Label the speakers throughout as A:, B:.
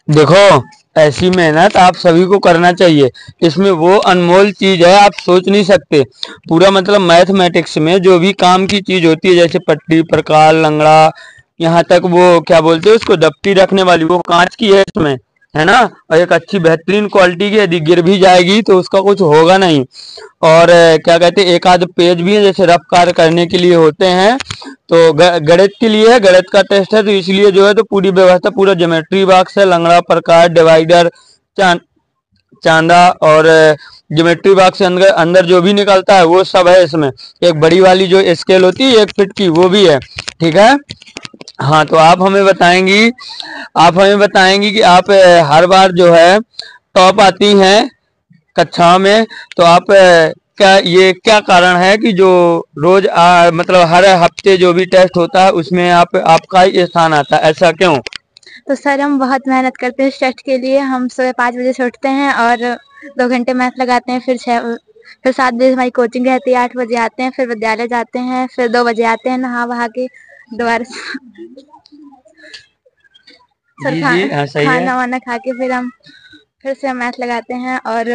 A: देखो, ऐसी मेहनत आप सभी को करना चाहिए। इसमें वो अनमोल चीज है, आप सोच नहीं सकते। पूरा मतलब मैथमेटिक्स में जो भी काम की चीज होती है, जैसे पट्टी, प्रकार, लंगड़ा, यहाँ तक वो क्या बोलते हैं उसको, दफ्ती रखने वाली, वो कांच की है इसमें, है ना। और एक अच्छी बेहतरीन क्वालिटी की, यदि गिर भी जाएगी तो उसका कुछ होगा नहीं। और क्या कहते हैं, एक आध पेज भी है जैसे रफ कार्य करने के लिए होते हैं। तो गणित के लिए है, गणित का टेस्ट है, तो इसलिए जो है तो पूरी व्यवस्था, पूरा ज्योमेट्री बॉक्स है, लंगड़ा, प्रकार, डिवाइडर, चांदा, और ज्योमेट्री बॉक्स के अंदर अंदर जो भी निकलता है वो सब है इसमें। एक बड़ी वाली जो स्केल होती है 1 फीट की, वो भी है। ठीक है। हाँ, तो आप हमें बताएंगी कि आप हर बार जो है टॉप आती हैं कक्षा में। तो आप क्या कारण है कि जो रोज मतलब हर हफ्ते जो भी टेस्ट होता है उसमें आपका ही स्थान आता है, ऐसा क्यों?
B: तो सर हम बहुत मेहनत करते हैं इस टेस्ट के लिए। हम सुबह 5 बजे से उठते हैं और 2 घंटे मैथ लगाते हैं, फिर 7 बजे हमारी कोचिंग रहती है, 8 बजे आते हैं, फिर विद्यालय जाते हैं, फिर 2 बजे आते हैं, नहा वहा के दोबारा सर
A: जी जी, हाँ, सही है।
B: खाना वाना खा के फिर से हम मैथ लगाते हैं और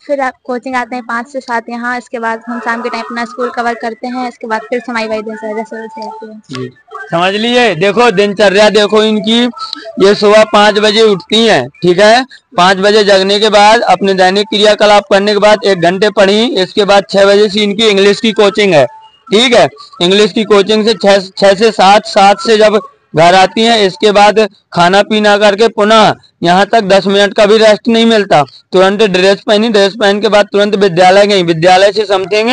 B: फिर आप कोचिंग आते हैं 5 से 7 यहाँ। इसके बाद हम शाम के टाइम अपना स्कूल कवर करते हैं। इसके बाद फिर समाई वाई दिन से आती है।
A: जी, समझ लिए। देखो दिनचर्या देखो इनकी, ये सुबह 5 बजे उठती हैं। ठीक है। 5 बजे जगने के बाद अपने दैनिक क्रियाकलाप करने के बाद 1 घंटे पढ़ी। इसके बाद 6 बजे से इनकी इंग्लिश की कोचिंग है। ठीक है। इंग्लिश की कोचिंग से 6 से 7 से जब घर आती हैं, इसके बाद खाना पीना करके पुनः यहाँ तक 10 मिनट का भी रेस्ट नहीं मिलता। तुरंत ड्रेस पहनी, ड्रेस पहन के बाद तुरंत विद्यालय गई। विद्यालय से समथिंग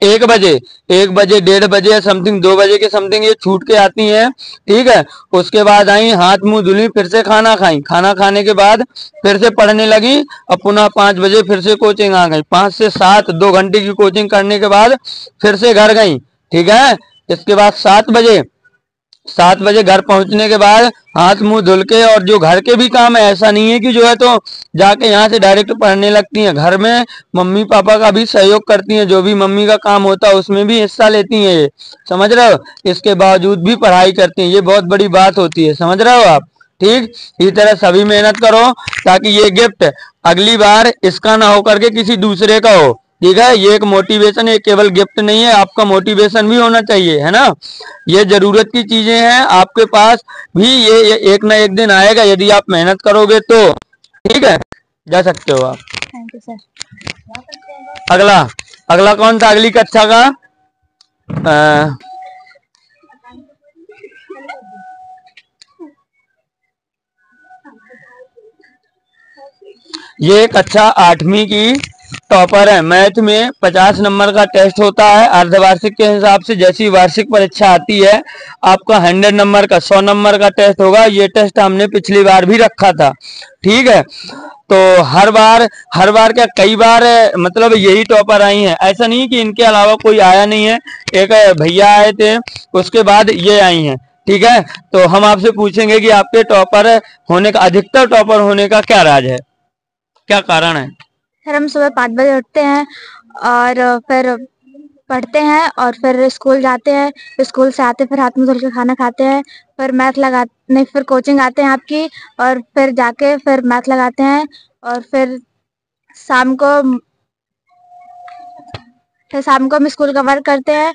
A: 1 बजे, 1 बजे, 1:30 बजे समथिंग, 2 बजे के समथिंग ये छूट के आती हैं। ठीक है। उसके बाद आई, हाथ मुंह धुली, फिर से खाना खाई। खाना खाने के बाद फिर से पढ़ने लगी और पुनः 5 बजे फिर से कोचिंग आ गई। 5 से 7 2 घंटे की कोचिंग करने के बाद फिर से घर गई। ठीक है। इसके बाद 7 बजे घर पहुंचने के बाद हाथ मुंह धुल के, और जो घर के भी काम है, ऐसा नहीं है कि जो है तो जाके यहाँ से डायरेक्ट पढ़ने लगती हैं। घर में मम्मी पापा का भी सहयोग करती हैं, जो भी मम्मी का काम होता है उसमें भी हिस्सा लेती हैं ये, समझ रहे हो। इसके बावजूद भी पढ़ाई करती हैं, ये बहुत बड़ी बात होती है, समझ रहे हो आप। ठीक, इसी तरह सभी मेहनत करो ताकि ये गिफ्ट अगली बार इसका ना हो करके किसी दूसरे का हो। ठीक है। ये एक मोटिवेशन है, केवल गिफ्ट नहीं है, आपका मोटिवेशन भी होना चाहिए, है ना। ये जरूरत की चीजें हैं, आपके पास भी ये एक ना एक दिन आएगा यदि आप मेहनत करोगे तो। ठीक है। जा सकते हो आप।
B: Thank you sir.
A: अगला अगला कौन था अगली कक्षा का? ये कक्षा 8वीं की टॉपर है। मैथ में 50 नंबर का टेस्ट होता है अर्धवार्षिक के हिसाब से। जैसी वार्षिक परीक्षा आती है आपका 100 नंबर का, 100 नंबर का टेस्ट होगा। ये टेस्ट हमने पिछली बार भी रखा था। ठीक है। तो हर बार क्या, कई बार मतलब यही टॉपर आई हैं, ऐसा नहीं कि इनके अलावा कोई आया नहीं है। एक भैया आए थे, उसके बाद ये आई हैं। ठीक है। तो हम आपसे पूछेंगे कि आपके टॉपर होने का, अधिकतर टॉपर होने का क्या राज है, क्या कारण है?
B: सर हम सुबह 5 बजे उठते हैं और फिर पढ़ते हैं और फिर स्कूल जाते हैं। स्कूल से आते फिर हाथ मुंह धुल के खाना खाते हैं, फिर मैथ नहीं, फिर कोचिंग आते हैं आपकी, और फिर जाके फिर मैथ लगाते हैं। और फिर शाम को हम स्कूल का वर्क करते हैं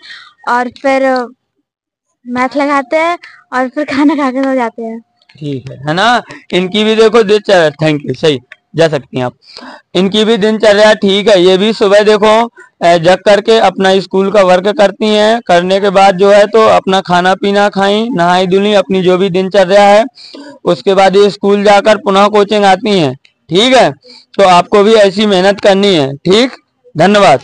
B: और फिर मैथ लगाते हैं और फिर खाना खा के सो जाते हैं।
A: ठीक है ना। इनकी भी देखो दिनचर्या, थैंक यू, सही, जा सकती हैं आप। इनकी भी दिनचर्या ठीक है। ये भी सुबह देखो जग करके अपना स्कूल का वर्क करती हैं। करने के बाद जो है तो अपना खाना पीना खाई, नहाई धुली, अपनी जो भी दिनचर्या है, उसके बाद ये स्कूल जाकर पुनः कोचिंग आती हैं। ठीक है। तो आपको भी ऐसी मेहनत करनी है। ठीक, धन्यवाद।